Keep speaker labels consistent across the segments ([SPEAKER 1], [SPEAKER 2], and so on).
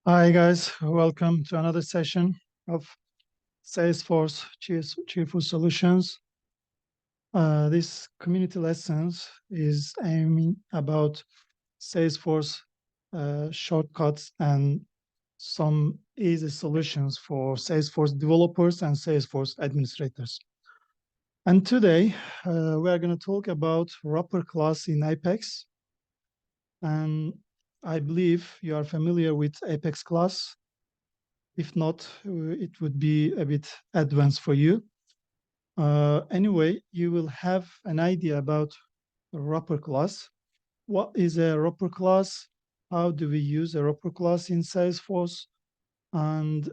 [SPEAKER 1] Hi guys, welcome to another session of Salesforce Cheerful Solutions. This community lessons is aiming about Salesforce shortcuts and some easy solutions for Salesforce developers and Salesforce administrators. And today we are going to talk about wrapper class in Apex. And I believe you are familiar with Apex class. If not, it would be a bit advanced for you. Anyway, you will have an idea about a wrapper class. What is a wrapper class? How do we use a wrapper class in Salesforce? And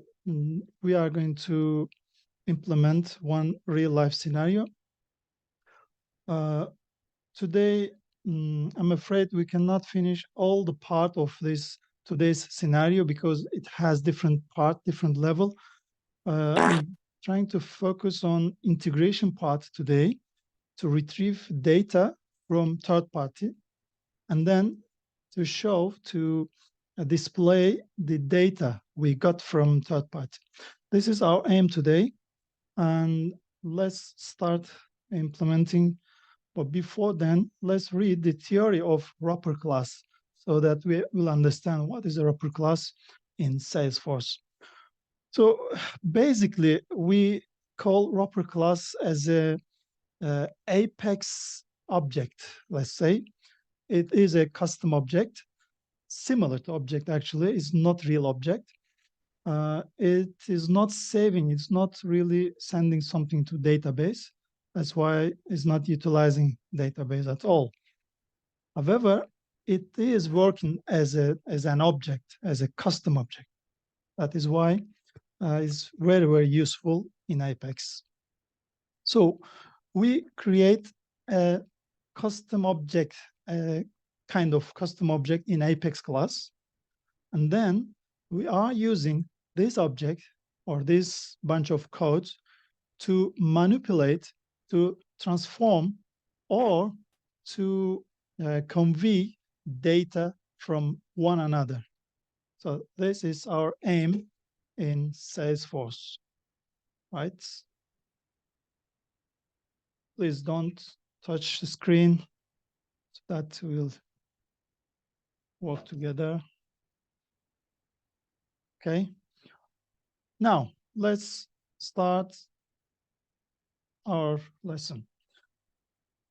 [SPEAKER 1] we are going to implement one real-life scenario. Today, I'm afraid we cannot finish all the part of today's scenario because it has different level. I'm trying to focus on integration part today to retrieve data from third party and then to display the data we got from third party. This is our aim today, and let's start implementing. But before then, let's read the theory of wrapper class so that we will understand what is a wrapper class in Salesforce. So basically, we call wrapper class as a Apex object, let's say. It is a custom object, similar to object actually, it's not real object. It is not saving, it's not really sending something to database. That's why it's not utilizing database at all. However, it is working as an object, as a custom object. That is why is very, very useful in Apex. So we create a custom object, a kind of custom object in Apex class. And then we are using this object or this bunch of codes to manipulate, to transform, or to convey data from one another. So this is our aim in Salesforce, right? Please don't touch the screen so that we'll work together. Okay. Now let's start our lesson.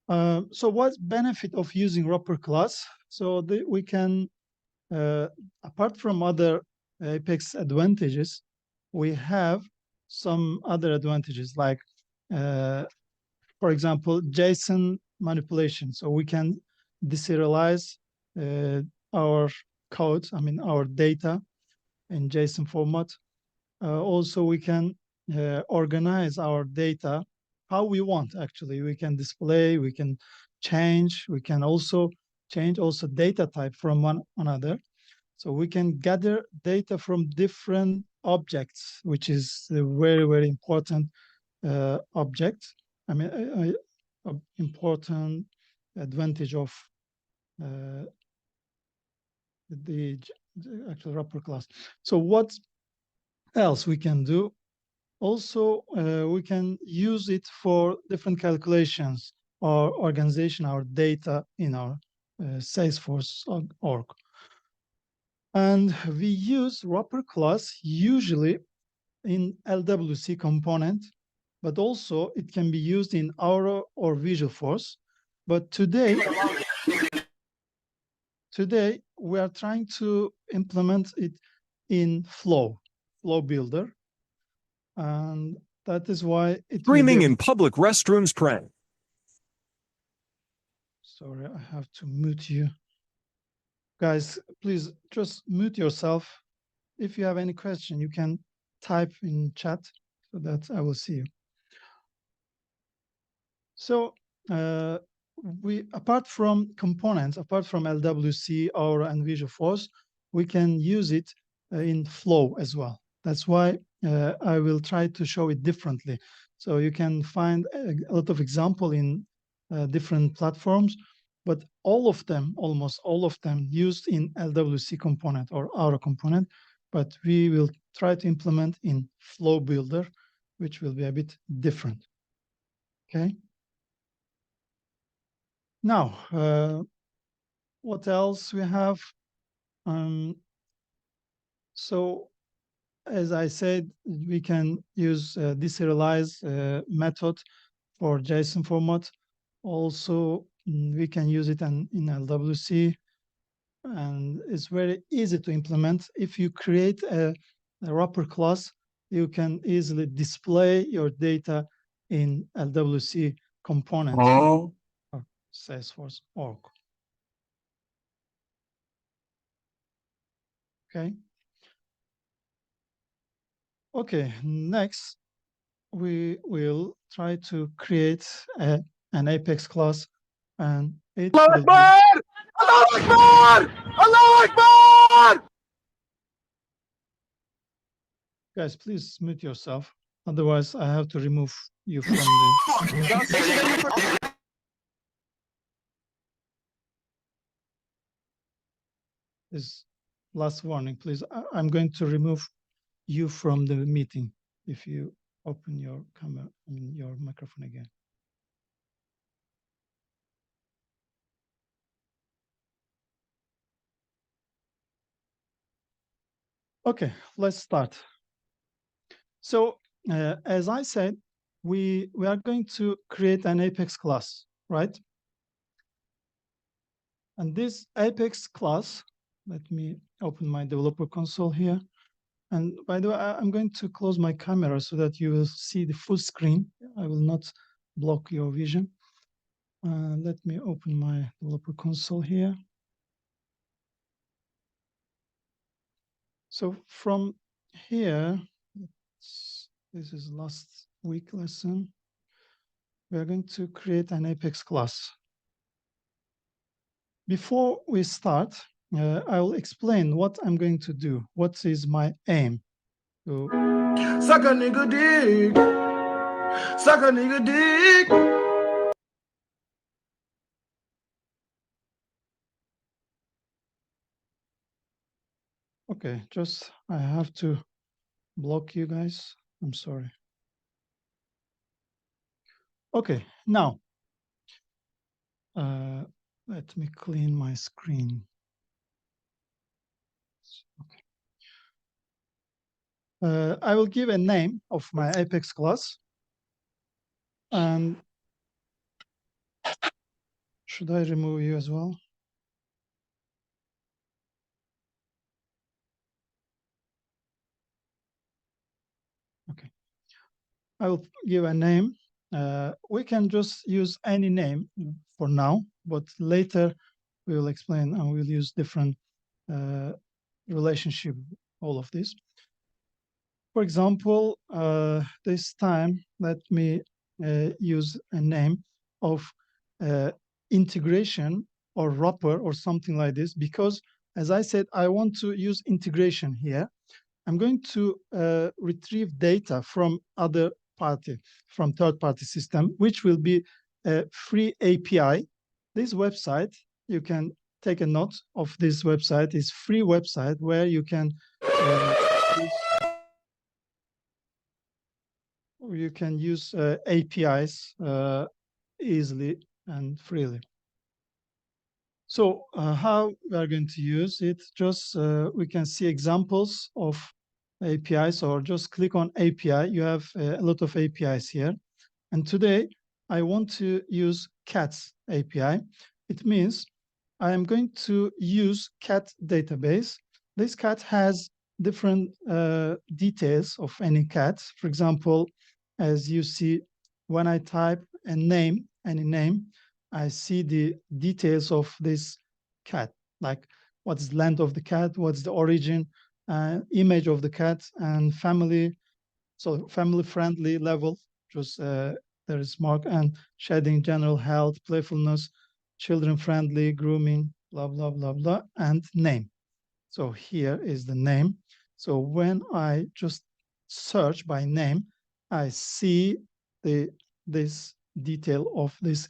[SPEAKER 1] So what's benefit of using wrapper class? So we can, apart from other Apex advantages, we have some other advantages like, for example, JSON manipulation. So we can deserialize our code, our data in JSON format. Also, we can organize our data how we want, actually. We can display, we can change, we can also change data type from one another. So we can gather data from different objects, which is a very, very important object. Important advantage of the actual wrapper class. So what else we can do? Also, we can use it for different calculations or organization our data in our Salesforce org. And we use wrapper class usually in LWC component, but also it can be used in Aura or Visualforce. But today we are trying to implement it in Flow Builder. And that is why it
[SPEAKER 2] Screaming in public restrooms prank.
[SPEAKER 1] Sorry, I have to mute you. Guys, please just mute yourself. If you have any question, you can type in chat so that I will see you. So apart from components, apart from LWC, Aura, and Visualforce, we can use it in Flow as well. That's why I will try to show it differently. So you can find a lot of example in different platforms, but all of them, almost all of them, used in LWC component or Aura component. but we will try to implement in Flow Builder, which will be a bit different. Okay. Now, what else we have? So, as I said, we can use deserialize method for JSON format. Also, we can use it in LWC, and it's very easy to implement. If you create a wrapper class, you can easily display your data in LWC component or Salesforce org. Okay. Okay, next we will try to create an Apex class, and it will be...
[SPEAKER 2] Allahu Akbar! Allahu Akbar!
[SPEAKER 1] Guys, please mute yourself. Otherwise, I have to remove you from the... This last warning, please. I'm going to remove you from the meeting if you open your camera, your microphone again. Okay, let's start. So, as I said, we are going to create an Apex class, right? And this Apex class, let me open my developer console here. And by the way, I'm going to close my camera so that you will see the full screen. I will not block your vision. Let me open my developer console here. So from here, this is last week lesson. We are going to create an Apex class. Before we start, I will explain what I'm going to do. What is my aim? So,
[SPEAKER 3] suck a nigga dick. Suck a nigga dick.
[SPEAKER 1] okay, just I have to block you guys. I'm sorry. Okay, now let me clean my screen. Okay. I will give a name of my Apex class. And should I remove you as well? Okay. I will give a name. We can just use any name for now, but later we will explain and we'll use different relationship, all of this. For example, this time, let me use a name of integration or wrapper or something like this, because as I said, I want to use integration here. I'm going to retrieve data from other party, from third-party system, which will be a free API. This website, you can take a note of this website, is free website where you can use APIs easily and freely. So how we are going to use it? Just we can see examples of APIs, or just click on API. You have a lot of APIs here. And today I want to use CATS API. It means I am going to use CAT database. This CAT has different details of any CAT. For example, as you see, when I type a name, any name, I see the details of this cat, like what's the length of the cat, what's the origin, image of the cat, and family, so family-friendly level, just there is mark, and shedding, general health, playfulness, children-friendly, grooming, blah, blah, blah, blah, and name. So here is the name. So when I just search by name, I see this detail of this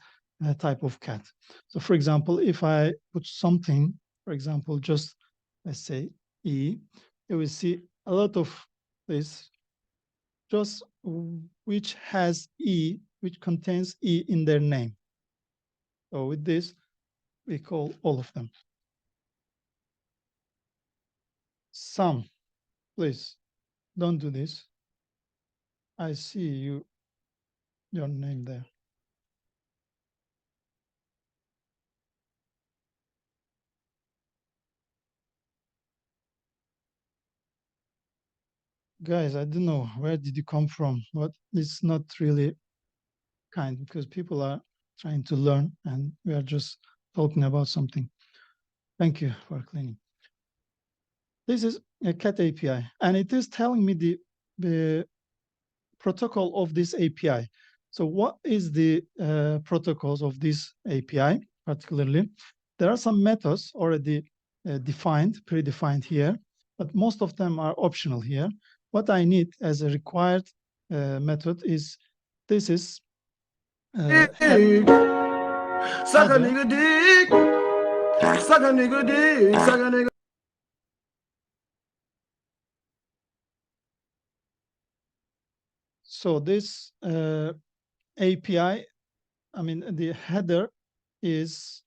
[SPEAKER 1] type of cat. So for example, if I put something, for example, just let's say E, you will see a lot of this, just which has E, which contains E in their name. So with this, we call all of them. Some, please don't do this. I see your name there. Guys, I don't know, where did you come from? But it's not really kind, because people are trying to learn and we are just talking about something. Thank you for cleaning. This is a CAT API, and it is telling me the protocol of this API. So what is the protocols of this API particularly? There are some methods already predefined here, but most of them are optional here. What I need as a required method is, this is
[SPEAKER 3] Suck a
[SPEAKER 1] header.
[SPEAKER 3] nigga dick. Suck a nigga dick. Suck a nigga.
[SPEAKER 1] So this API, I mean, the header is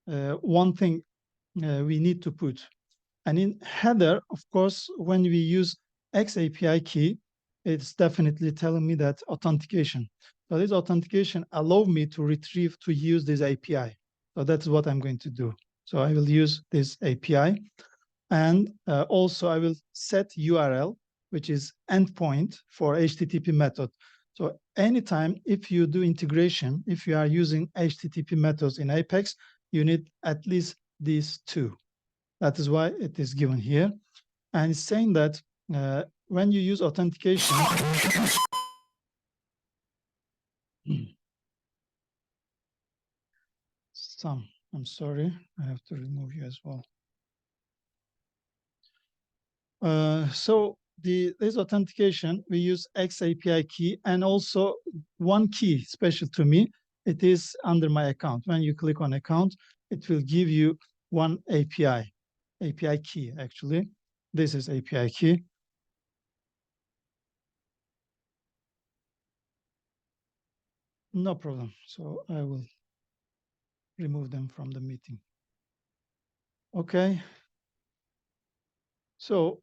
[SPEAKER 1] one thing we need to put. And in header, of course, when we use X API key, it's definitely telling me that authentication. So this authentication allow me to retrieve, to use this API. So that's what I'm going to do. So I will use this API. And also I will set URL, which is endpoint for HTTP method. So anytime if you do integration, if you are using HTTP methods in Apex, you need at least these two. That is why it is given here. And it's saying that when you use authentication, I'm sorry, I have to remove you as well. So this authentication, we use X API key, and also one key special to me, it is under my account. When you click on account, it will give you one API key actually. This is API key. No problem. So I will remove them from the meeting. Okay. So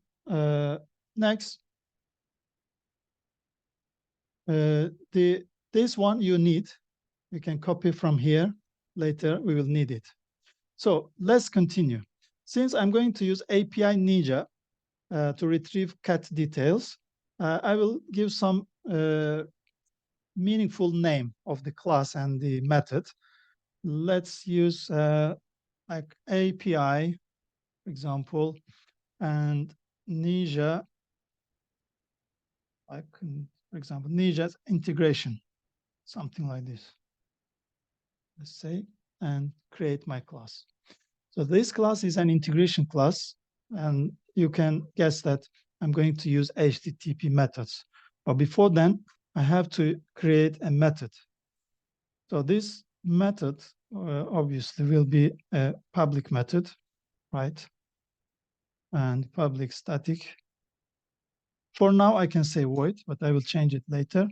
[SPEAKER 1] next, this one you need. You can copy from here. Later we will need it. So let's continue. Since I'm going to use API Ninja to retrieve CAT details, I will give some meaningful name of the class and the method. Let's use like API, for example, and Ninja, like, for example, Ninja's integration, something like this. Let's say, and create my class. So this class is an integration class, and you can guess that I'm going to use HTTP methods. But before then, I have to create a method. So this method obviously will be a public method, right? And public static. For now, I can say void, but I will change it later.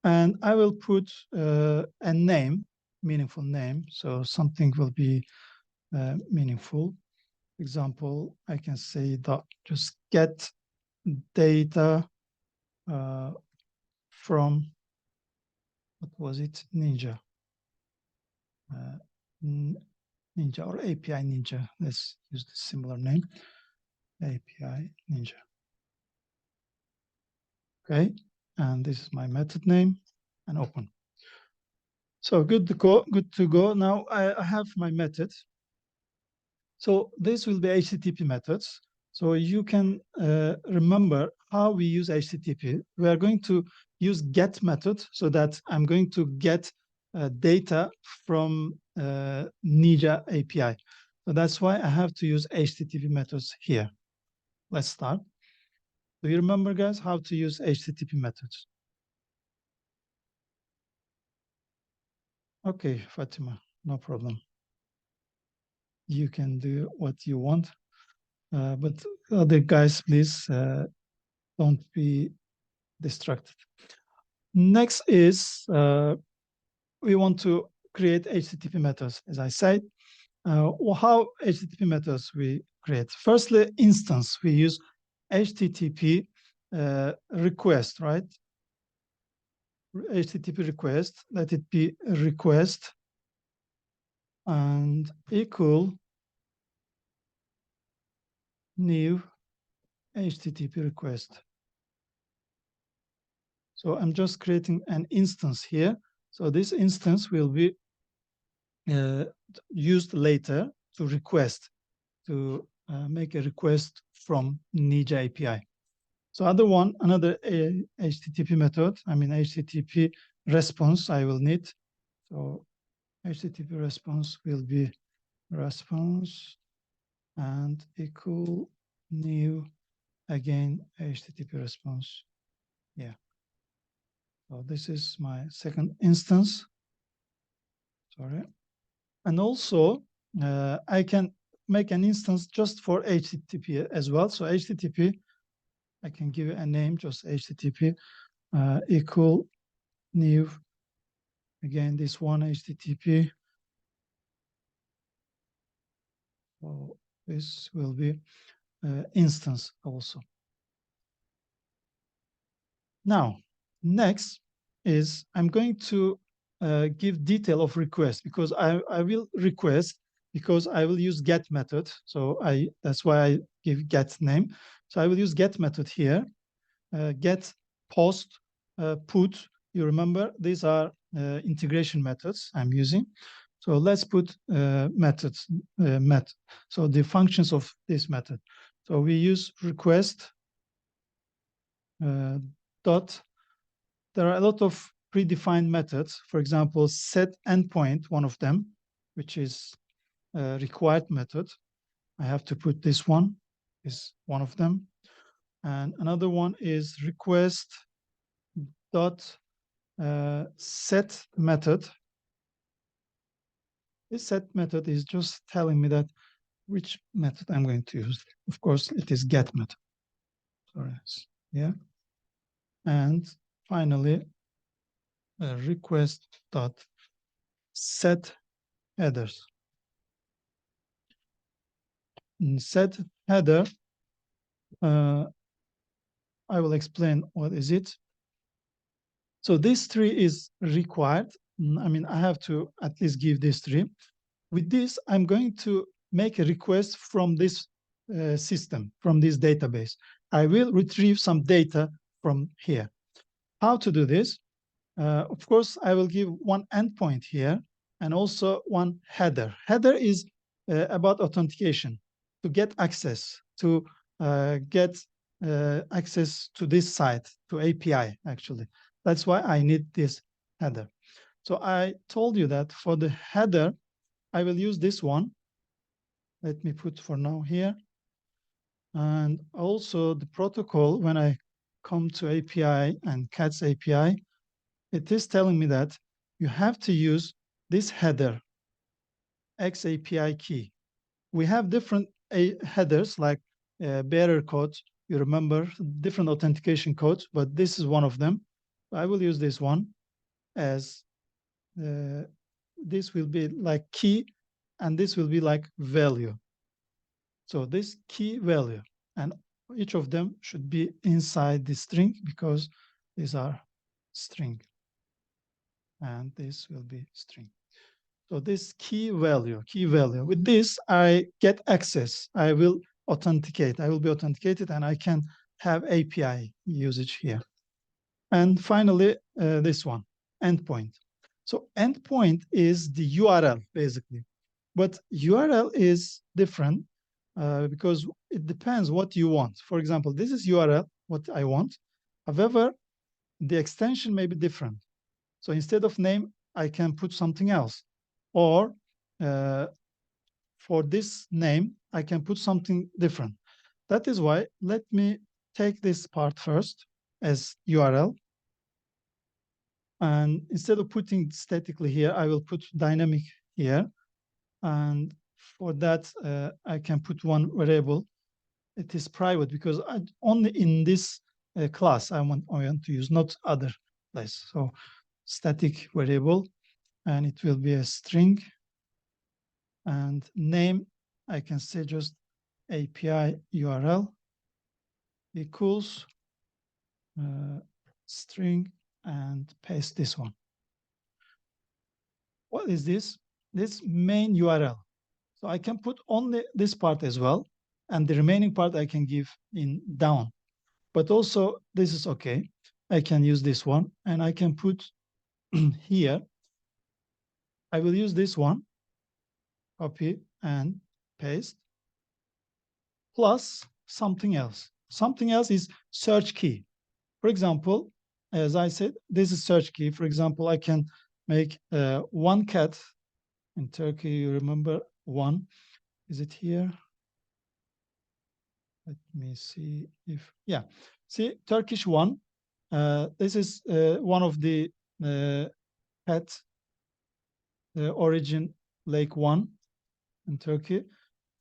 [SPEAKER 1] And I will put a name, meaningful name. So something will be meaningful. For example, I can say that just get data from, what was it, Ninja. Ninja or API Ninja. Let's use the similar name, API Ninja. Okay, and this is my method name, and open. So good to go. Now I have my method. So this will be HTTP methods. So you can remember how we use HTTP. We are going to use get method so that I'm going to get data from Ninja API. So that's why I have to use HTTP methods here. Let's start. Do you remember, guys, how to use HTTP methods? Okay, Fatima, no problem. You can do what you want. But other guys, please don't be distracted. Next is we want to create HTTP methods, as I said. How HTTP methods we create? Firstly, instance. We use HTTP request, right? HTTP request, let it be a request and equal new HTTP request. So I'm just creating an instance here. So this instance will be used later to request, to make a request from Nija API. So another HTTP method, HTTP response I will need. So HTTP response will be response and equal new, again, HTTP response. Yeah. So this is my second instance. Sorry. And also, I can make an instance just for HTTP as well. So HTTP, I can give it a name, just HTTP equal new, again, this one HTTP. So this will be instance also. Now, next is I'm going to give detail of request, because I will request, because I will use get method. So that's why I give get name. So I will use get method here. Get, post, put. You remember these are integration methods I'm using. So let's put methods. So the functions of this method. So we use request dot. There are a lot of predefined methods. For example, set endpoint, one of them, which is a required method. I have to put this one, is one of them. And another one is request dot set method. This set method is just telling me that which method I'm going to use. Of course, it is get method. Sorry, yeah. And finally, request dot set headers. In set header, I will explain what is it. So this tree is required. I have to at least give this tree. With this, I'm going to make a request from this system, from this database. I will retrieve some data from here. How to do this? Of course, I will give one endpoint here and also one header. Header is about authentication, to get access, to get access to this site, to API, actually. That's why I need this header. So I told you that for the header, I will use this one. Let me put for now here. And also the protocol, when I come to API and CATS API, it is telling me that you have to use this header, XAPI key. We have different headers like bearer code. You remember different authentication codes, but this is one of them. I will use this one as this will be like key, and this will be like value. So this key value, and each of them should be inside the string, because these are string, and this will be string. So this key value. With this, I get access. I will authenticate. I will be authenticated, and I can have API usage here. And finally, this one, endpoint. So endpoint is the URL, basically. But URL is different because it depends what you want. For example, this is URL, what I want. However, the extension may be different. So instead of name, I can put something else. Or for this name, I can put something different. That is why, let me take this part first as URL. And instead of putting statically here, I will put dynamic here. And for that, I can put one variable it is private because only in this class I want to use, not other place. So static variable, and it will be a string, and name I can say just API URL equals string, and paste this one. What is this? This main URL. So I can put only this part as well, and the remaining part I can give in down. But also this is okay. I can use this one, and I can put here. I will use this one, copy and paste, plus something else. Something else is search key. For example, as I said, this is search key. For example, I can make one cat. In Turkey, you remember one. Is it here? Let me see if, yeah. See, Turkish one. This is one of the cat origin lake one in Turkey.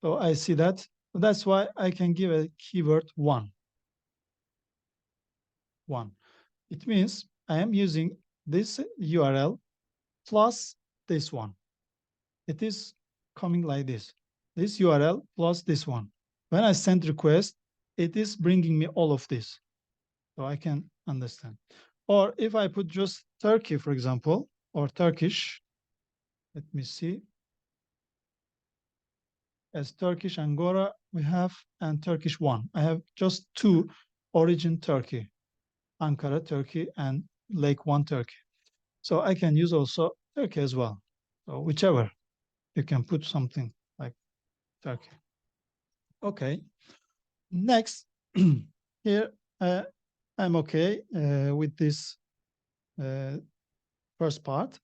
[SPEAKER 1] So I see that. So that's why I can give a keyword one. One. It means I am using this URL plus this one. It is coming like this. This URL plus this one. When I send request, it is bringing me all of this. So I can understand. Or if I put just Turkey, for example, or Turkish, let me see. As Turkish Angora, we have, and Turkish one. I have just two origin Turkey, Ankara, Turkey, and Lake One, Turkey. So I can use also Turkey as well. So whichever, you can put something like Turkey. Okay. Next, here I'm okay with this first part.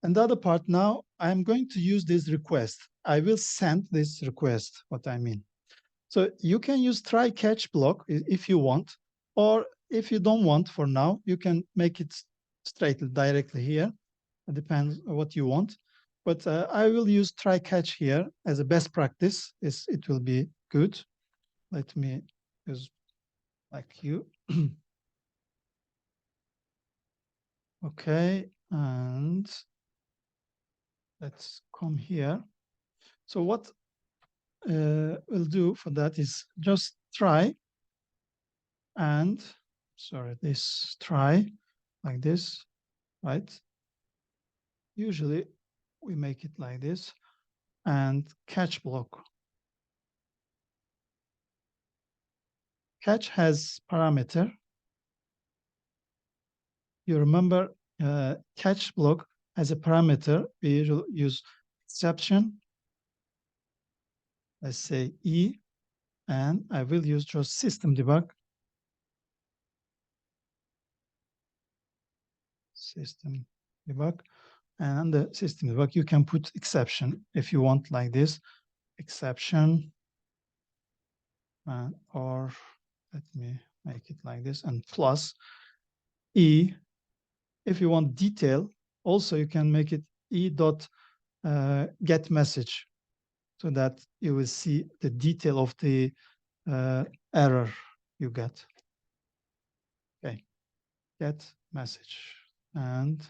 [SPEAKER 1] And the other part now, I'm going to use this request. I will send this request, what I mean. So you can use try catch block if you want, or if you don't want for now, you can make it straight directly here. It depends on what you want. But I will use try catch here as a best practice. It will be good. Let me use like you. Okay, and let's come here. So what we'll do for that is just try, and sorry, this try like this, right? Usually we make it like this, and catch block. Catch has parameter. You remember catch block has a parameter. We usually use exception. Let's say E, and I will use just system debug. System debug, and under system debug, you can put exception if you want like this, exception, or let me make it like this, and plus E. If you want detail, also you can make it E dot get message, so that you will see the detail of the error you get. Okay, get message, and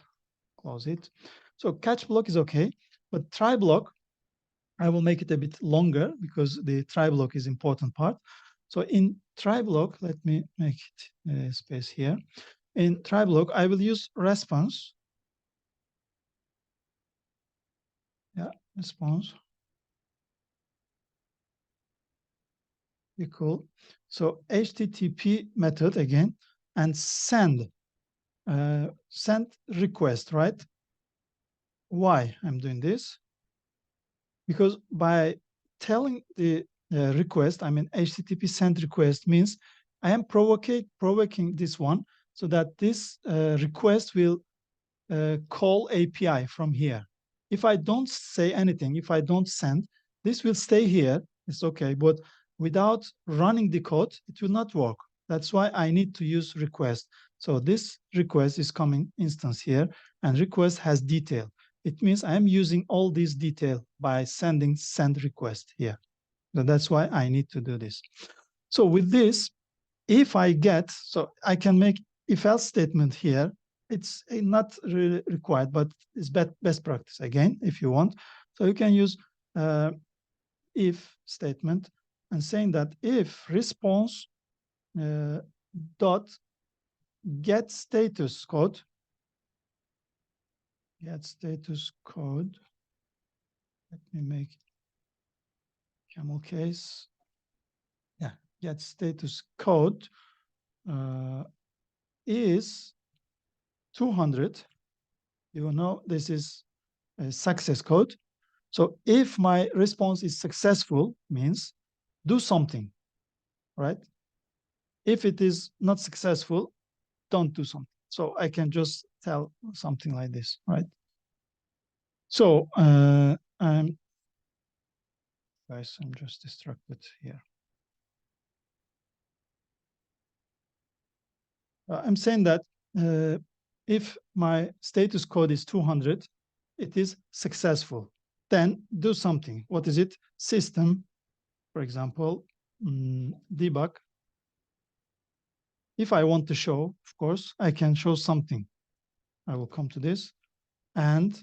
[SPEAKER 1] close it. So catch block is okay, but try block, I will make it a bit longer because the try block is important part. So in try block, let me make it space here. In try block, I will use response. Yeah, response equal. So HTTP method again, and send request, right? Why I'm doing this? Because by telling the request, I mean HTTP send request means I am provoking this one, so that this request will call API from here. If I don't say anything, if I don't send, this will stay here. It's okay, but without running the code, it will not work. That's why I need to use request. So this request is coming instance here, and request has detail. It means I am using all these detail by sending send request here. So that's why I need to do this. So with this, if I get, so I can make if-else statement here. It's not really required, but it's best practice again, if you want. So you can use if statement and saying that if response dot get status code, let me make camel case. Yeah, get status code is 200. You know, this is a success code. So if my response is successful, means do something, right? If it is not successful, don't do something. So I can just tell something like this, right? So I'm just distracted here. I'm saying that if my status code is 200, it is successful. Then do something. What is it? System, for example, debug. If I want to show, of course, I can show something. I will come to this. And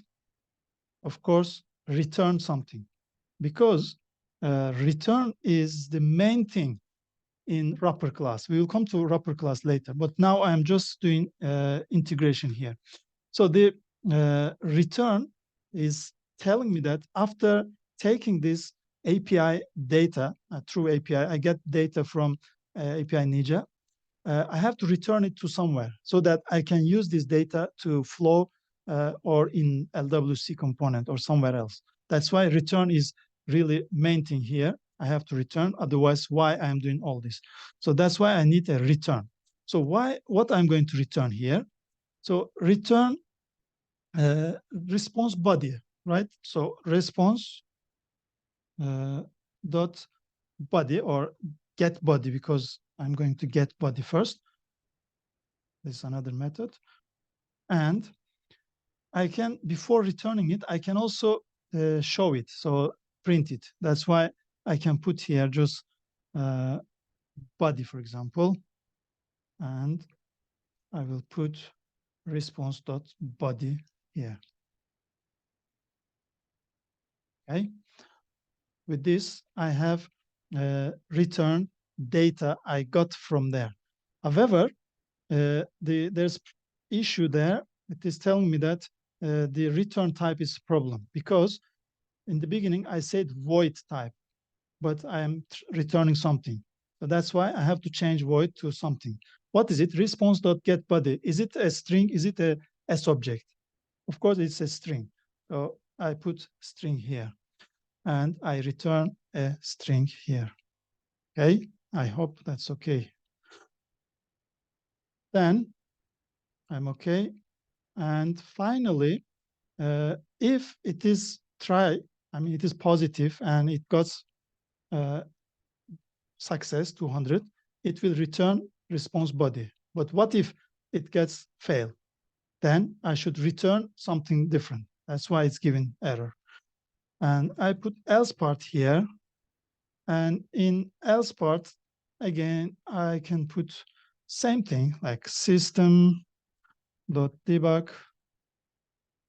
[SPEAKER 1] of course, return something. Because return is the main thing in wrapper class. We will come to wrapper class later, but now I'm just doing integration here. So the return is telling me that after taking this API data through API, I get data from API Ninja. I have to return it to somewhere so that I can use this data to flow or in LWC component or somewhere else. That's why return is really main thing here. I have to return, otherwise why I'm doing all this. So that's why I need a return. So what I'm going to return here? So return response body, right? So response dot body or get body, because I'm going to get body first. This is another method. And I can, before returning it, I can also show it, so print it. That's why I can put here just body, for example, and I will put response.body here. Okay. With this, I have return data I got from there. However, there's issue there. It is telling me that the return type is a problem, because in the beginning I said void type, but I am returning something. So that's why I have to change void to something. What is it? Response.getBody. Is it a string? Is it a S object? Of course, it's a string. So I put string here, and I return a string here. Okay, I hope that's okay. Then I'm okay. And finally, if it is it is positive and it got success 200, it will return response body. But what if it gets fail? Then I should return something different. That's why it's giving error. And I put else part here. And in else part, again, I can put same thing like system.debug.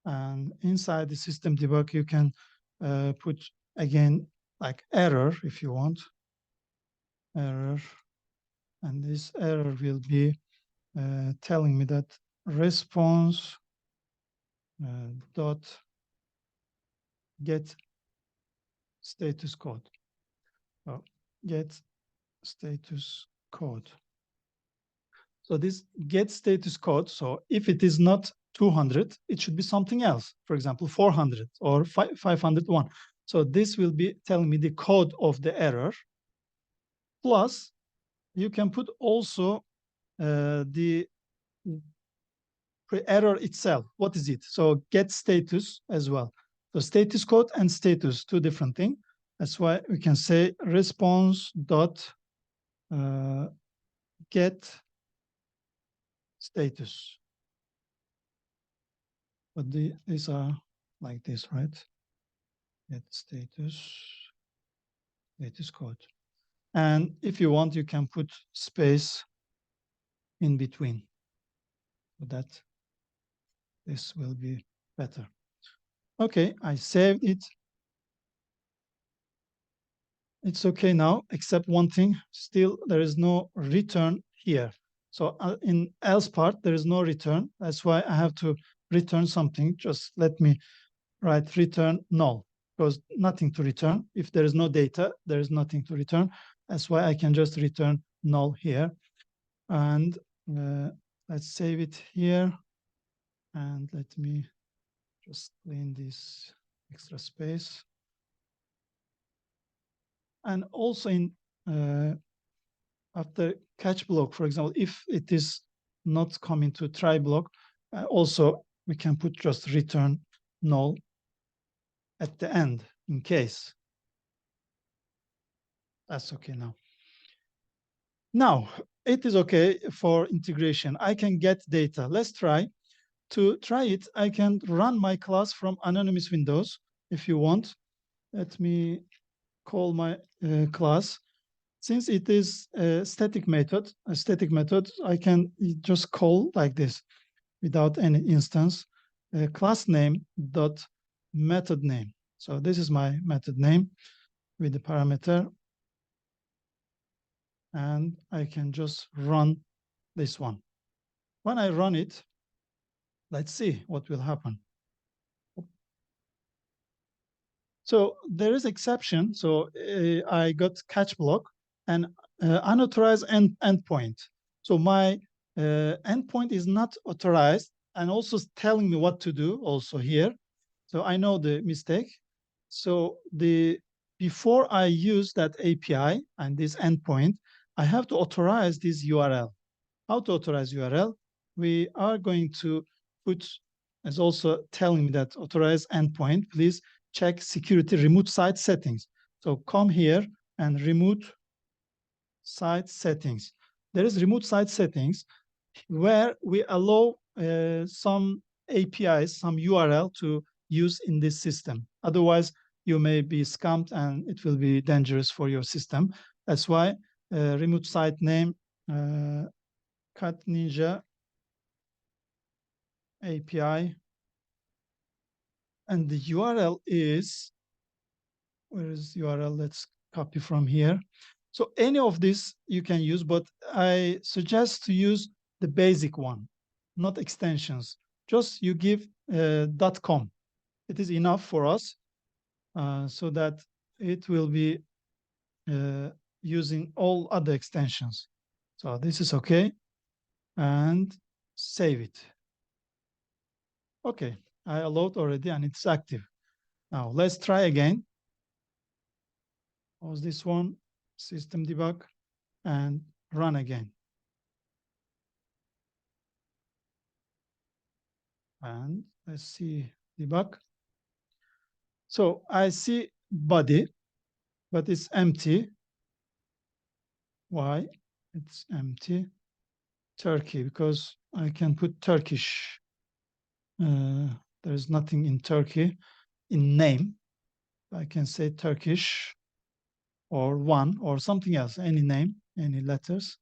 [SPEAKER 1] And inside the system debug, you can put again like error if you want. Error. And this error will be telling me that response dot get status code. So get status code. So this get status code, so if it is not 200, it should be something else. For example, 400 or 501. So this will be telling me the code of the error. Plus, you can put also the error itself. What is it? So get status as well. So status code and status, two different things. That's why we can say response dot get status. But these are like this, right? Get status, latest code. And if you want, you can put space in between so that this will be better. Okay, I saved it. It's okay now, except one thing. Still, there is no return here. So in else part, there is no return. That's why I have to return something. Just let me write return null, because nothing to return. If there is no data, there is nothing to return. That's why I can just return null here. And let's save it here. And let me just clean this extra space. And also in after catch block, for example, if it is not coming to try block, also we can put just return null at the end in case. That's okay now. Now, it is okay for integration. I can get data. Let's try. To try it, I can run my class from anonymous windows if you want. Let me call my class. Since it is a static method, I can just call like this without any instance, class name dot method name. So this is my method name with the parameter. And I can just run this one. When I run it, let's see what will happen. So there is exception. So I got catch block and unauthorized endpoint. So my endpoint is not authorized and also telling me what to do also here. So I know the mistake. So before I use that API and this endpoint, I have to authorize this URL. How to authorize URL? We are going to put, as also telling me that authorize endpoint, please check security remote site settings. So come here and remote site settings. There is remote site settings where we allow some APIs, some URL to use in this system. Otherwise, you may be scammed and it will be dangerous for your system. That's why remote site name Cat Ninja API. And the URL is, where is URL? Let's copy from here. So any of this you can use, but I suggest to use the basic one, not extensions. Just you give .com. It is enough for us so that it will be using all other extensions. So this is okay. And save it. Okay, I allowed already and it's active. Now let's try again. Pause this one, system debug, and run again. And let's see debug. So I see body, but it's empty. Why? It's empty. Turkey, because I can put Turkish. There's nothing in Turkey in name. I can say Turkish or one or something else, any name, any letters.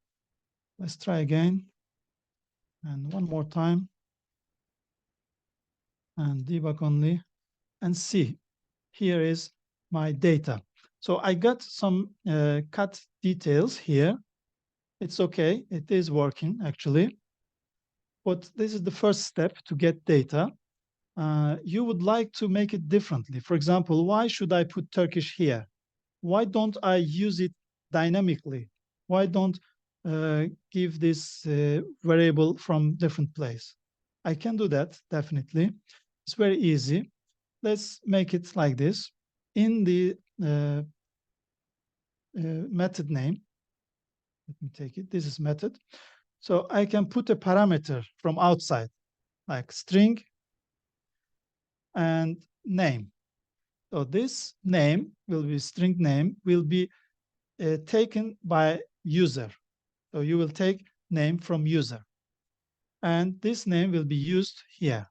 [SPEAKER 1] Let's try again. And one more time. And debug only. And see, here is my data. So I got some cut details here. It's okay, it is working actually. But this is the first step to get data. You would like to make it differently. For example, why should I put Turkish here? Why don't I use it dynamically? Why don't give this variable from different place? I can do that, definitely. It's very easy. Let's make it like this. In the method name, let me take it. This is method. So I can put a parameter from outside, like string and name. So this name will be string name will be taken by user. So you will take name from user. And this name will be used here.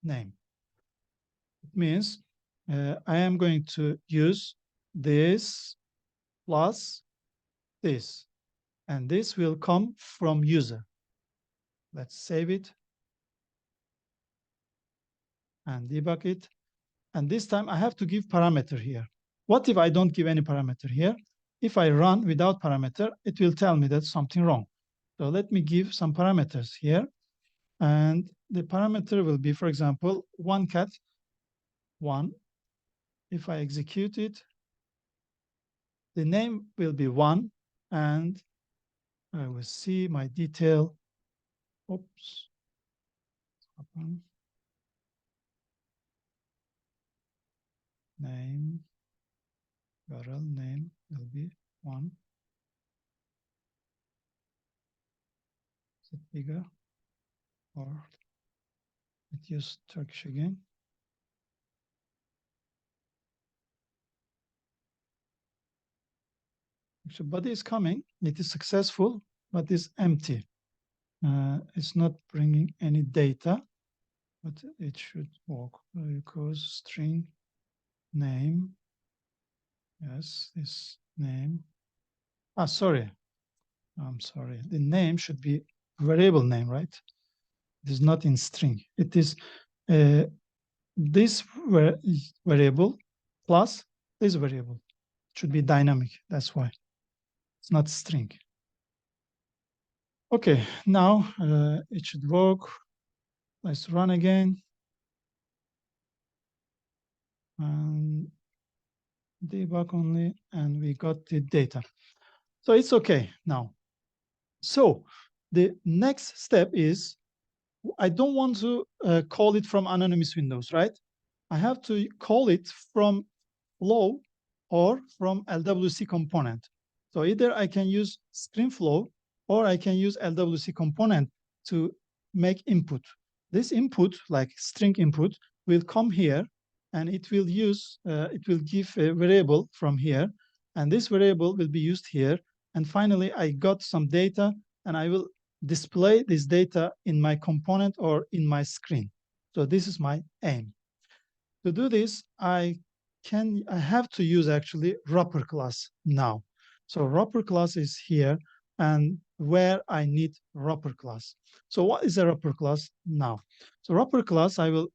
[SPEAKER 1] Name. It means I am going to use this plus this, and this will come from user. Let's save it and debug it. And this time I have to give parameter here. What if I don't give any parameter here? If I run without parameter, it will tell me that something wrong. So let me give some parameters here. And the parameter will be, for example, one cat, one. If I execute it, the name will be one, and I will see my detail. Oops. Name, URL name will be one. Is it bigger? Or let's use Turkish again. Actually, body is coming. It is successful, but it's empty. It's not bringing any data, but it should work because string name. Yes, this name. Ah, sorry. I'm sorry. The name should be variable name, right? It is not in string. It is this variable plus this variable. It should be dynamic. That's why it's not string. Okay, now it should work. Let's run again. And debug only, and we got the data. So it's okay now. So the next step is, I don't want to call it from anonymous windows, right? I have to call it from flow or from LWC component. So either I can use ScreenFlow or I can use LWC component to make input. This input, like string input, will come here, and it will give a variable from here, and this variable will be used here. And finally, I got some data, and I will display this data in my component or in my screen. So this is my aim. To do this, I have to use actually wrapper class now. So wrapper class is here, and where I need wrapper class. So what is a wrapper class now? So wrapper class, I will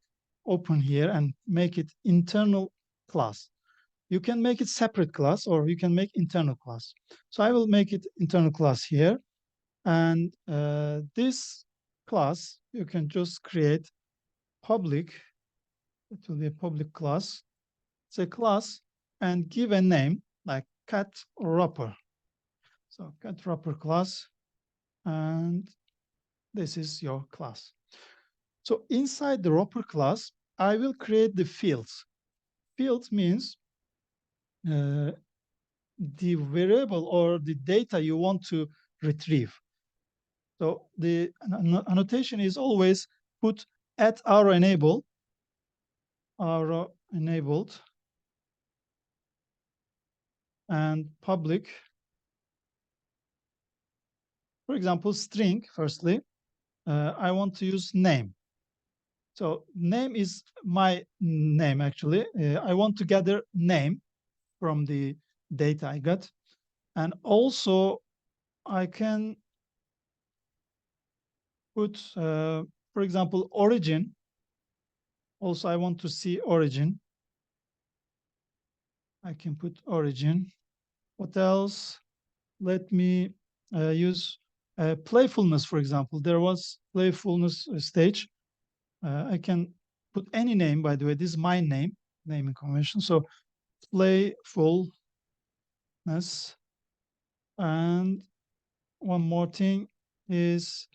[SPEAKER 1] open here and make it internal class. You can make it separate class, or you can make internal class. So I will make it internal class here. And this class, you can just create public. It will be a public class. It's a class, and give a name like cat wrapper. So cat wrapper class, and this is your class. So inside the wrapper class, I will create the fields. Fields means the variable or the data you want to retrieve. So the annotation is always put at arrow enabled, and public. For example, string, firstly, I want to use name. So name is my name, actually. I want to gather name from the data I got. And also, I can put, for example, origin. Also, I want to see origin. I can put origin. What else? Let me use playfulness, for example. There was playfulness stage. I can put any name, by the way. This is my name, naming convention. So playfulness. And one more thing is,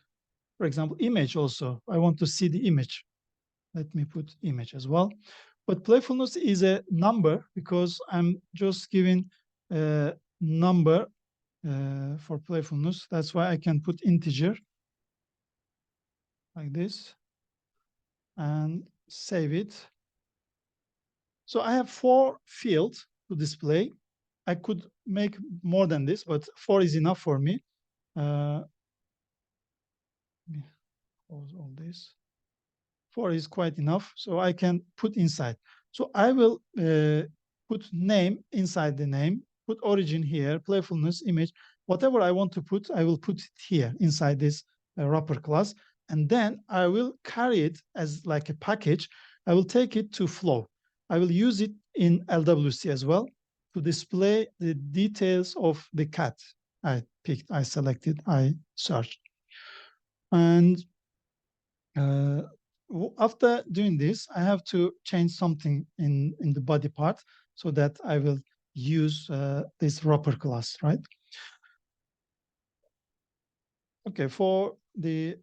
[SPEAKER 1] for example, image also. I want to see the image. Let me put image as well. But playfulness is a number, because I'm just giving a number for playfulness. That's why I can put integer like this and save it. So I have 4 fields to display. I could make more than this, but 4 is enough for me. Close all this. 4 is quite enough, so I can put inside. So I will put name inside the name, put origin here, playfulness, image, whatever I want to put, I will put it here inside this wrapper class. And then I will carry it as like a package. I will take it to Flow. I will use it in LWC as well to display the details of the cat I picked, I selected, I searched. And after doing this, I have to change something in the body part so that I will use this wrapper class, right? Okay, for the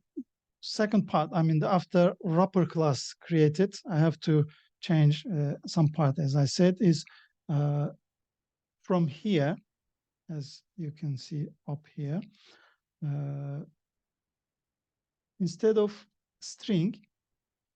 [SPEAKER 1] second part, I mean, after wrapper class created, I have to change some part, as I said, is from here, as you can see up here, instead of string,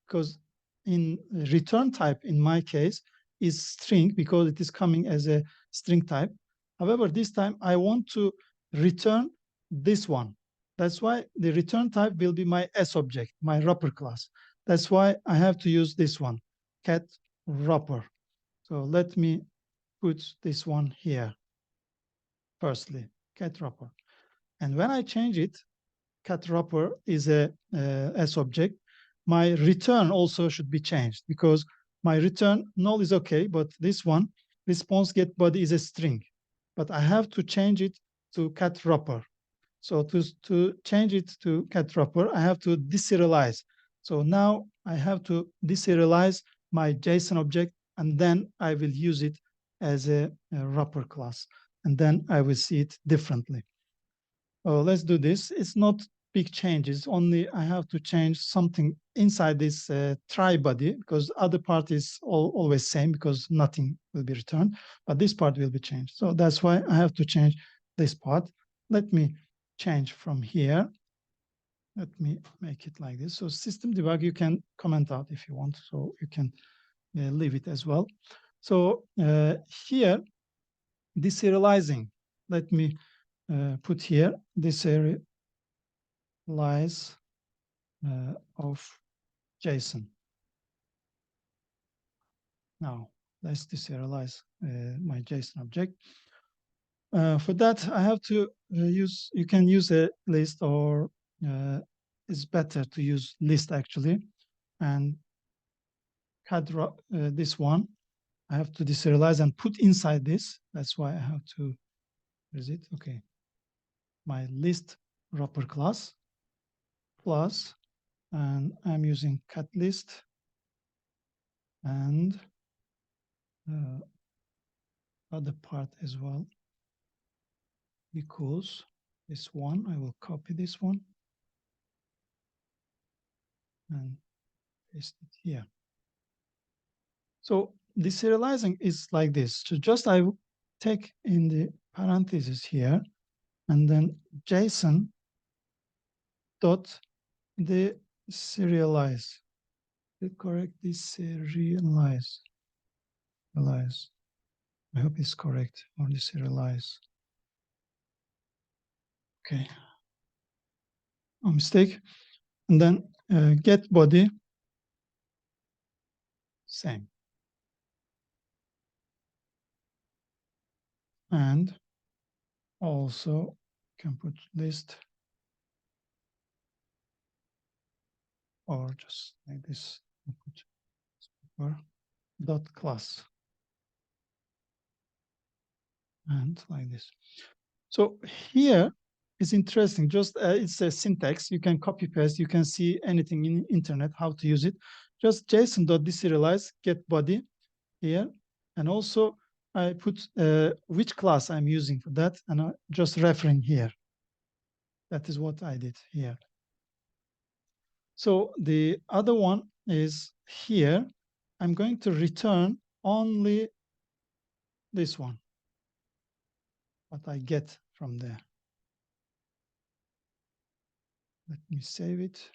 [SPEAKER 1] because in return type, in my case, is string because it is coming as a string type. However, this time I want to return this one. That's why the return type will be my S object, my wrapper class. That's why I have to use this one, cat wrapper. So let me put this one here. Firstly, cat wrapper. And when I change it, cat wrapper is a S object. My return also should be changed because my return null is okay, but this one, response get body is a string. But I have to change it to cat wrapper. So to change it to cat wrapper, I have to deserialize. So now I have to deserialize my JSON object, and then I will use it as a wrapper class. And then I will see it differently. Oh, let's do this. It's not big changes, only I have to change something inside this try body because other part is always same because nothing will be returned, but this part will be changed. So that's why I have to change this part. Let me change from here. Let me make it like this. So system debug, you can comment out if you want, so you can leave it as well. So here, deserializing, let me put here deserialize of JSON. Now let's deserialize my JSON object. For that, I have to use, you can use a list, or it's better to use list actually. And this one, I have to deserialize and put inside this. That's why I have to, where is it? Okay. My list wrapper class plus, and I'm using cat list and other part as well, because this one, I will copy this one and paste it here. So deserializing is like this. So just I take in the parentheses here, and then JSON dot the serialize. The correct deserialize. I hope it's correct, or deserialize. Okay. A mistake. And then get body, same. And also can put list, or just like this, put dot class, and like this. So here is interesting. Just it's a syntax. You can copy paste. You can see anything in internet how to use it. Just JSON.deserialize get body here, and also I put which class I'm using for that, and I'm just referring here. That is what I did here. So the other one is here. I'm going to return only this one, what I get from there. Let me save it.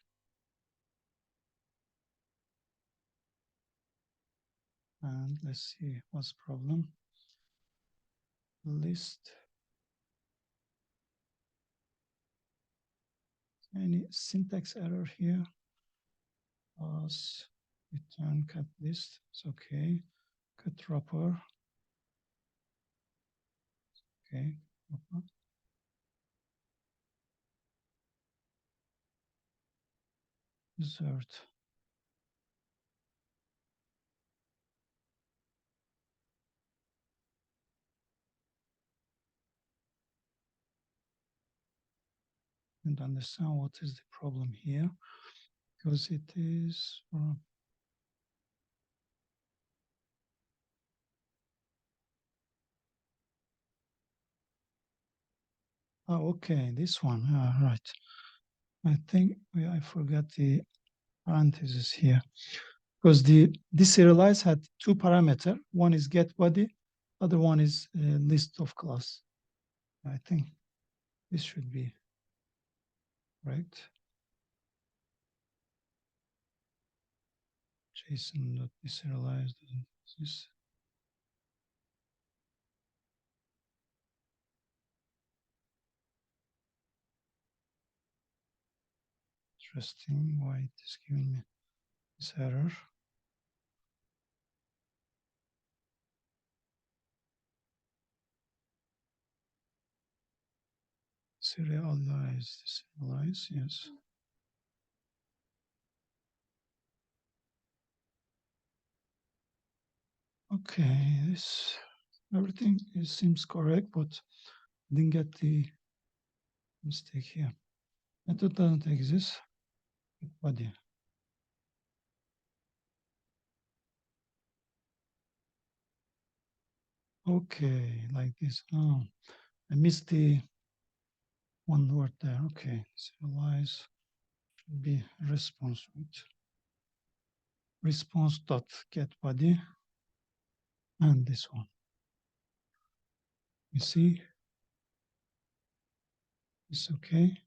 [SPEAKER 1] And let's see what's the problem. List. Any syntax error here? Return cat list. It's okay. Cat wrapper. Okay. Insert. And understand what is the problem here, because it is oh, okay, this one. Right. I think I forgot the parentheses here, because the deserialize had two parameters. One is get body, other one is list of class. I think this should be right. JSON.deserialize this. Interesting. Why it is giving me this error? Serialize, yes. Okay, this everything seems correct, but didn't get the mistake here. Method doesn't exist. Body. Okay, like this. Oh, I missed the one word there. Okay, serialize should be response. Response dot get body, and this one. You see, it's okay.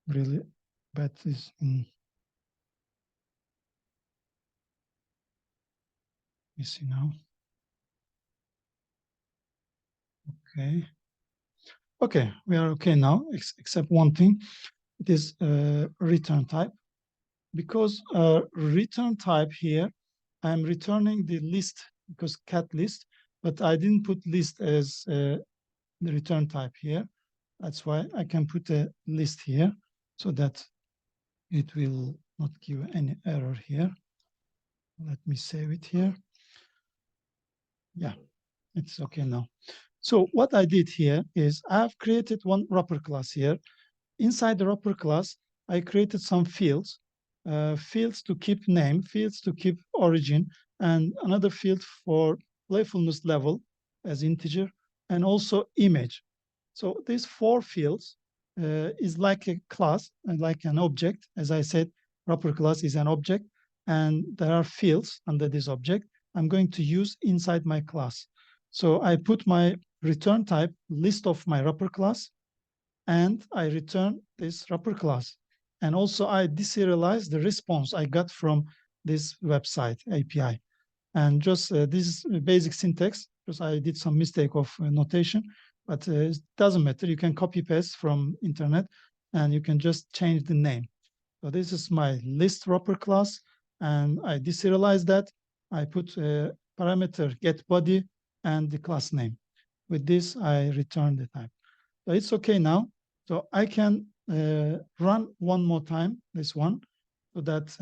[SPEAKER 1] Really bad is in. You see now. Okay. Okay, we are okay now, except one thing. It is return type. Because return type here, I'm returning the list because cat list, but I didn't put list as the return type here. That's why I can put a list here so that it will not give any error here. Let me save it here. Yeah, it's okay now. So what I did here is I've created one wrapper class here. Inside the wrapper class, I created some fields, fields to keep name, fields to keep origin, and another field for playfulness level as integer, and also image. So these four fields is like a class and like an object. As I said, wrapper class is an object, and there are fields under this object I'm going to use inside my class. So I put my return type list of my wrapper class, and I return this wrapper class. And also I deserialize the response I got from this website API. And just this is basic syntax, because I did some mistake of notation, but it doesn't matter. You can copy paste from internet and you can just change the name. So this is my list wrapper class, and I deserialize that. I put a parameter get body and the class name. With this, I return the type. So it's okay now. So I can run one more time, this one, so that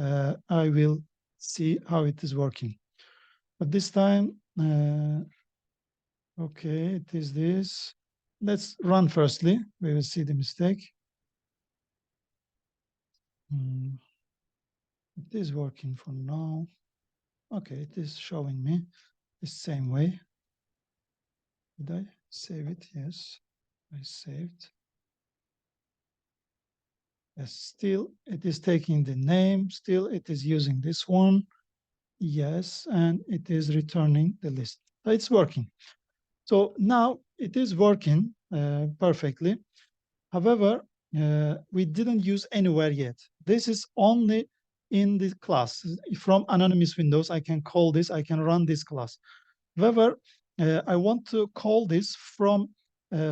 [SPEAKER 1] I will see how it is working. But this time, okay, it is this. Let's run firstly. We will see the mistake. It is working for now. Okay, it is showing me the same way. Did I save it? Yes, I saved. Yes, still it is taking the name. Still it is using this one. Yes, and it is returning the list. So it's working. So now it is working perfectly. However, we didn't use anywhere yet. This is only in the class. From anonymous windows, I can call this, I can run this class. However, I want to call this from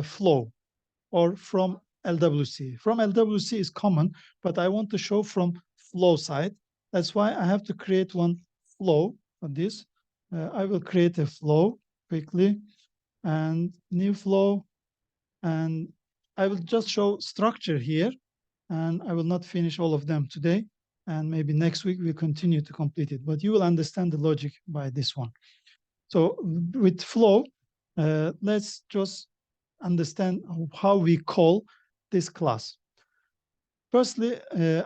[SPEAKER 1] flow or from LWC. From LWC is common, but I want to show from flow side. That's why I have to create one flow for this. I will create a flow quickly and new flow, and I will just show structure here, and I will not finish all of them today, and maybe next week we'll continue to complete it, but you will understand the logic by this one. So with flow, let's just understand how we call this class. Firstly,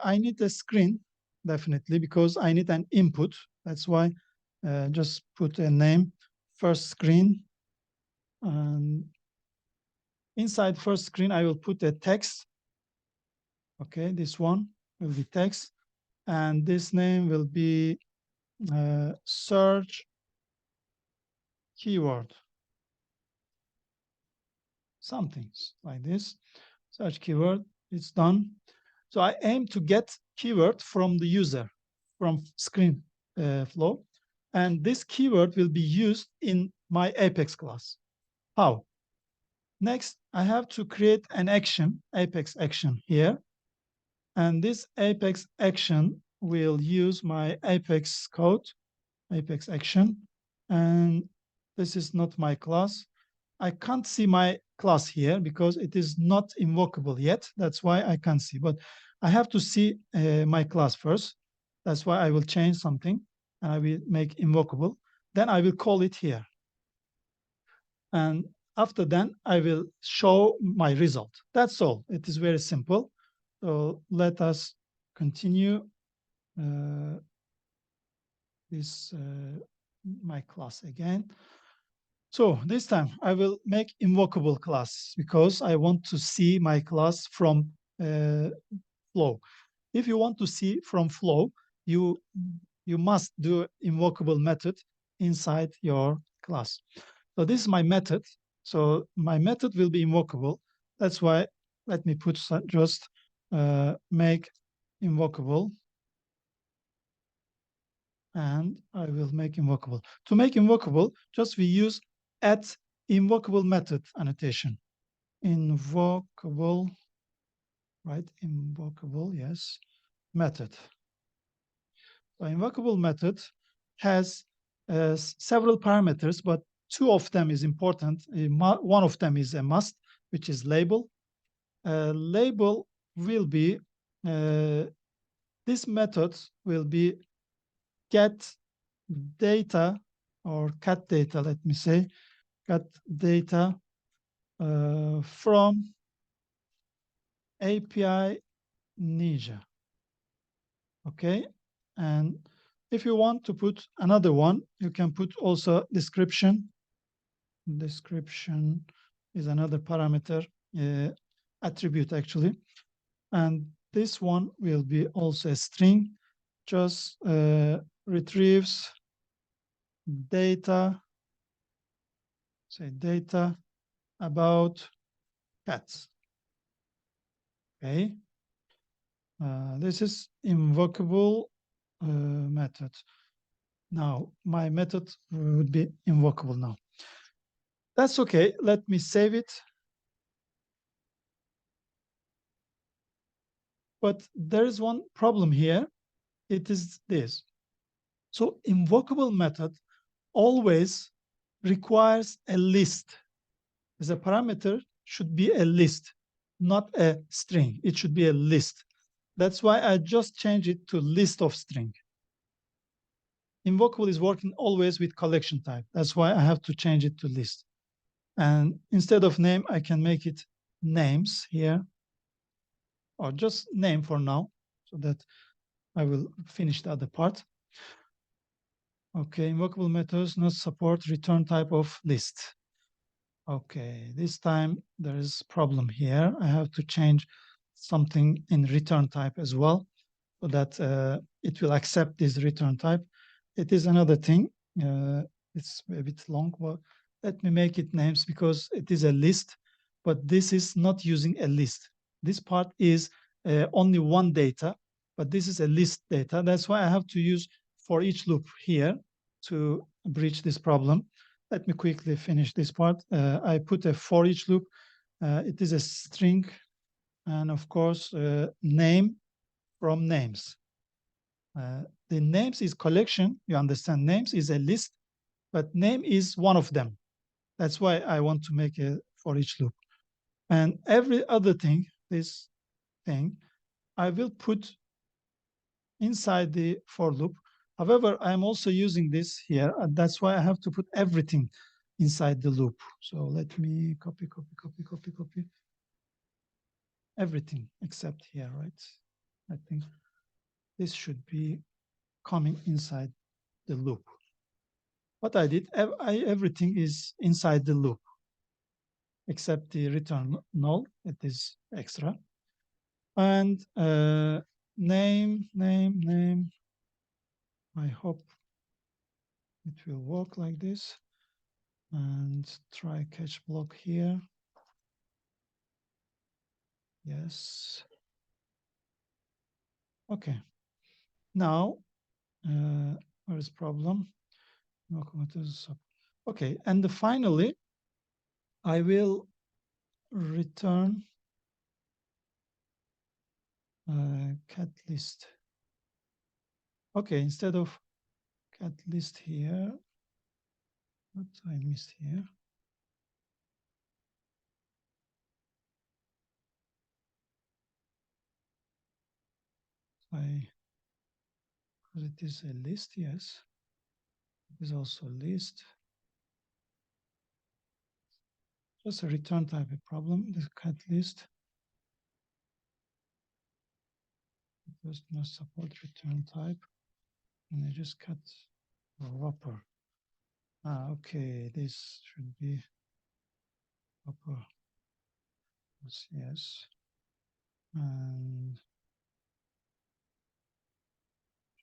[SPEAKER 1] I need a screen, definitely, because I need an input. That's why just put a name, first screen. And inside first screen, I will put a text. Okay, this one will be text. And this name will be search keyword. Something like this. Search keyword, it's done. So I aim to get keyword from the user, from screen flow. And this keyword will be used in my Apex class. How? Next, I have to create an action, Apex action here. And this Apex action will use my Apex code, Apex action. And this is not my class. I can't see my class here because it is not invocable yet. That's why I can't see, but I have to see my class first. That's why I will change something and I will make invocable. Then I will call it here. And after that, I will show my result. That's all. It is very simple. So let us continue my class again. So this time I will make invocable class because I want to see my class from flow. If you want to see from flow, you must do invocable method inside your class. So this is my method. So my method will be invocable. That's why let me put just make invocable. And I will make invocable. To make invocable, just we use at invocable method annotation. Invocable, right? Invocable, yes, method. So invocable method has several parameters, but two of them is important. One of them is a must, which is label. Label will be, this method will be get data or cat data, let me say, cat data from API Ninja. Okay, and if you want to put another one, you can put also description. Description is another parameter, attribute actually. And this one will be also a string, just retrieves data, say data about cats. Okay, this is invocable method. Now my method would be invocable now. That's okay. Let me save it. But there is one problem here. It is this. So invocable method always requires a list. As a parameter should be a list, not a string. It should be a list. That's why I just change it to list of string. Invocable is working always with collection type. That's why I have to change it to list. And instead of name, I can make it names here, or just name for now, so that I will finish the other part. Okay, invocable methods not support return type of list. Okay, this time there is problem here. I have to change something in return type as well, so that it will accept this return type. It is another thing. It's a bit long, but let me make it names because it is a list, but this is not using a list. This part is only one data, but this is a list data. That's why I have to use for each loop here to bridge this problem. Let me quickly finish this part. I put a for each loop. It is a string and of course, name from names. The names is collection. You understand? Names is a list, but name is one of them. That's why I want to make a for each loop. And every other thing, this thing, I will put inside the for loop. However, I'm also using this here, and that's why I have to put everything inside the loop. So let me copy, copy, copy, copy, copy. Everything except here, right? I think this should be coming inside the loop. What I did, everything is inside the loop, except the return null, it is extra. And name. I hope it will work like this. And try catch block here. Yes. Okay. Now, where is problem? Okay, and finally, I will return cat list. Okay, instead of cat list here, what I missed here? Because it is a list, yes. It is also a list. Just a return type of problem, the cat list. It does not support return type. And I just cut wrapper. Okay, this should be wrapper. Yes. And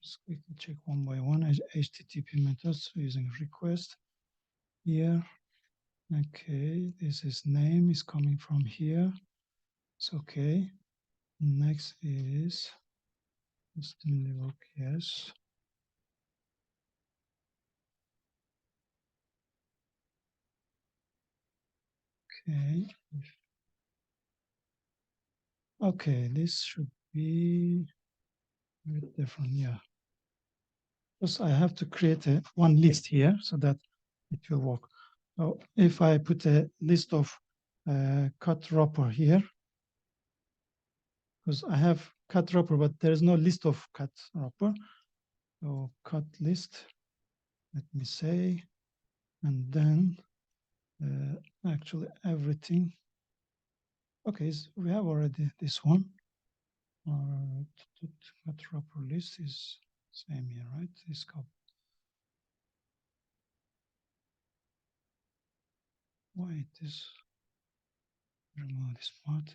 [SPEAKER 1] just quickly check one by one HTTP methods using request here. Okay, this is name is coming from here. It's okay. Next is look, yes. Okay. Okay, this should be a bit different, yeah. Because I have to create one list here so that it will work. So if I put a list of cut wrapper here, because I have cut wrapper, but there is no list of cut wrapper. So cut list, let me say, and then actually everything. Okay, so we have already this one. Cut wrapper list is same here, right? This copy. Why it is remove this part?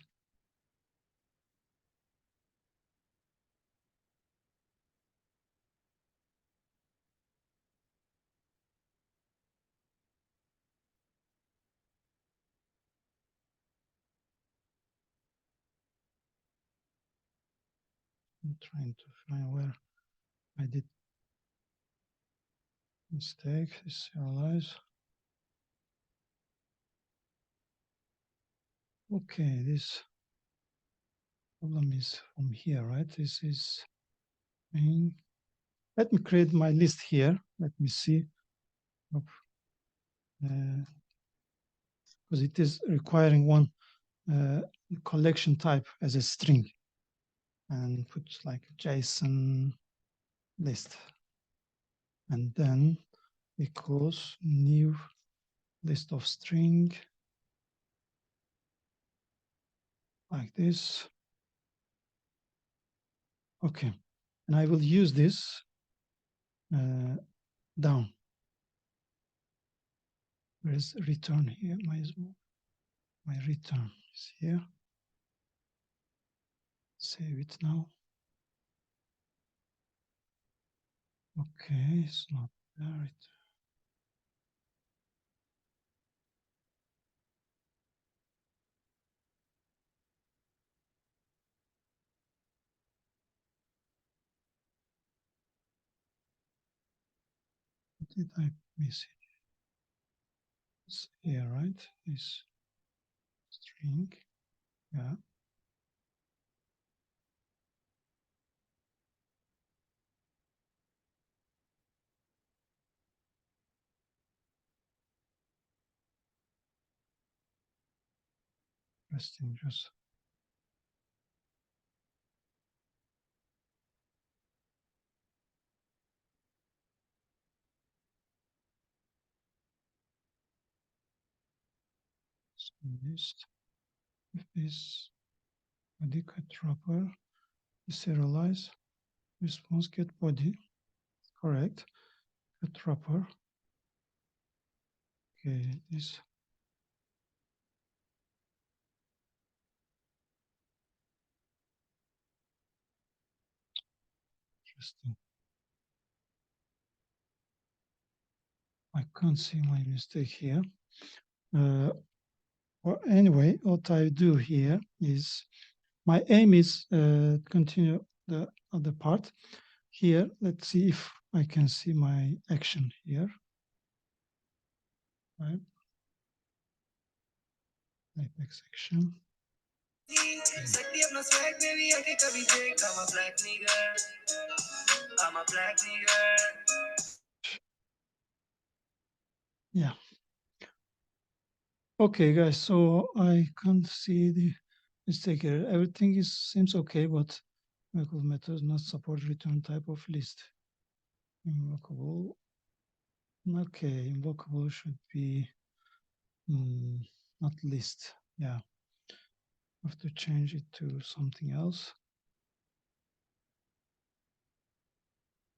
[SPEAKER 1] I'm trying to find where I did mistake. Serialize. Okay, this problem is from here, right? This is main. Let me create my list here. Let me see. Because it is requiring one collection type as a string, and put like JSON list, and then equals new list of string like this. Okay, and I will use this down. Where is return here? My return is here. Save it now. Okay, it's not there. What did I miss it? It's here, right? This string, yeah. Interesting. Just list. If this body cut wrapper is serialized, response get body. Correct. Cut wrapper. Okay, this. Interesting. I can't see my mistake here. Well, anyway, what I do here is my aim is continue the other part. Here, let's see if I can see my action here. Right. Apex action. Yeah. Okay, guys, so I can't see the mistake here. Everything seems okay, but invocable methods not support return type of list. Invocable. Okay, invocable should be not list. Yeah. Have to change it to something else.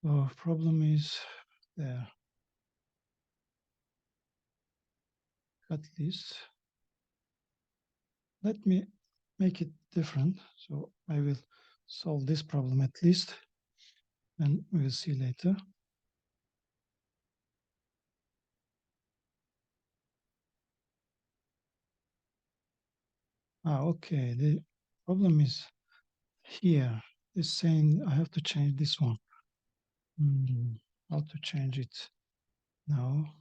[SPEAKER 1] The problem is there. Cut list. Let me make it different. So I will solve this problem at least, and we'll see later. Okay. The problem is here. It's saying I have to change this one. How to change it now?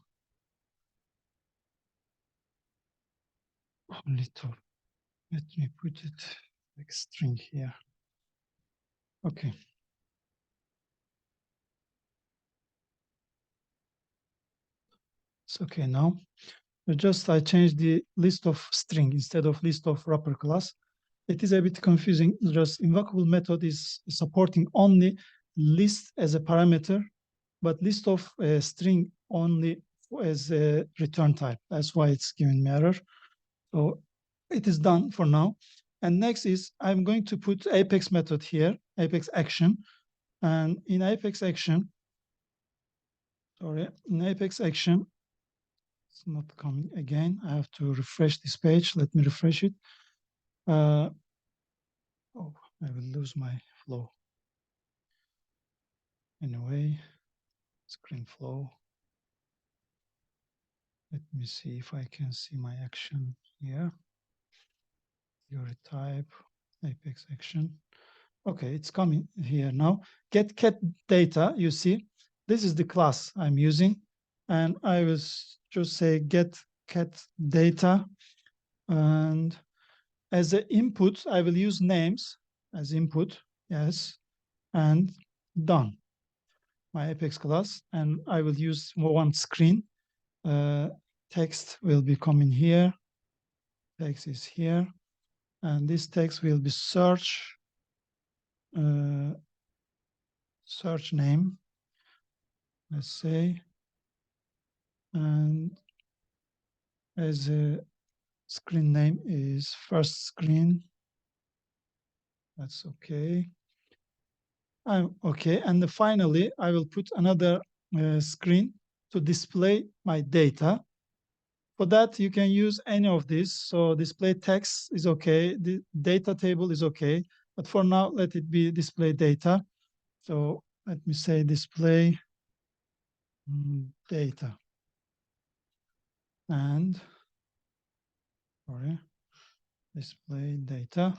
[SPEAKER 1] Little. Let me put it like string here. Okay. It's okay now. I changed the list of string instead of list of wrapper class. It is a bit confusing. Just invocable method is supporting only list as a parameter, but list of string only as a return type. That's why it's giving me error. So it is done for now. And next is I'm going to put Apex method here, Apex action. And in Apex action, it's not coming again. I have to refresh this page. Let me refresh it. Oh, I will lose my flow. Anyway, screen flow. Let me see if I can see my action here. Theory type, Apex action. Okay, it's coming here now. Get cat data, you see, this is the class I'm using. And I will just say get cat data. And as an input, I will use names as input, yes, and done. My Apex class, and I will use one screen. Text will be coming here. Text is here. And this text will be search name, let's say, and as a screen name is first screen. That's okay. Okay, and finally, I will put another screen to display my data. For that, you can use any of these. So display text is okay. The data table is okay. But for now, let it be display data. So let me say display data. And, sorry, display data.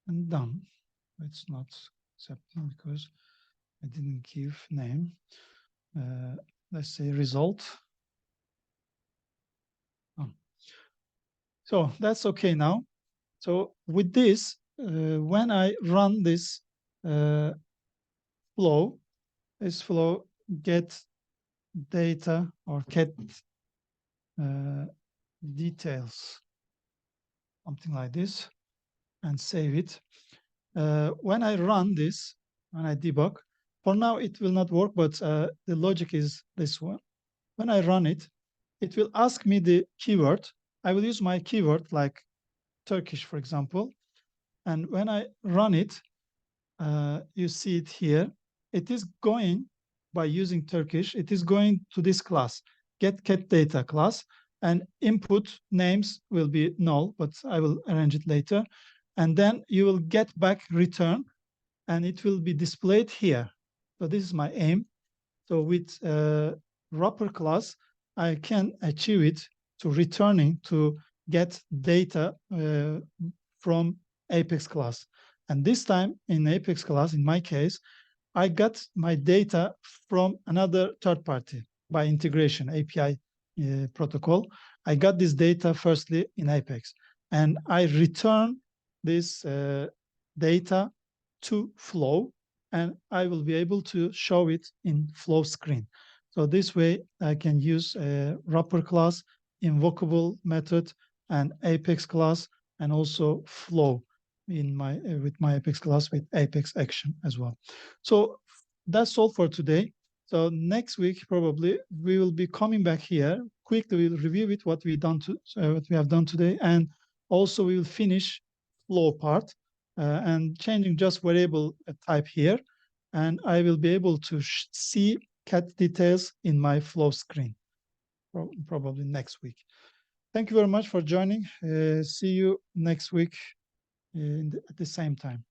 [SPEAKER 1] And done. It's not accepting because I didn't give name. Let's say result. So that's okay now. So with this, when I run this flow, this flow get data or get details. something like this, and save it. When I run this, when I debug, for now it will not work, but the logic is this one. When I run it, it will ask me the keyword. I will use my keyword like Turkish, for example. And when I run it, you see it here. It is going, by using Turkish, it is going to this class, getData class, and input names will be null, but I will arrange it later. And then you will get back return, and it will be displayed here. So this is my aim. So with wrapper class, I can achieve it to returning to get data from Apex class. And this time in Apex class, in my case, I got my data from another third party by integration API protocol. I got this data firstly in Apex, and I return this data to Flow, and I will be able to show it in Flow screen. So this way I can use a wrapper class, invocable method, and Apex class, and also Flow in my with my Apex class with Apex action as well. So that's all for today. So next week probably we will be coming back here. Quickly we'll review it what we have done today, and also we will finish Flow part and changing just variable type here, and I will be able to see cat details in my Flow screen probably next week. Thank you very much for joining. See you next week at the same time.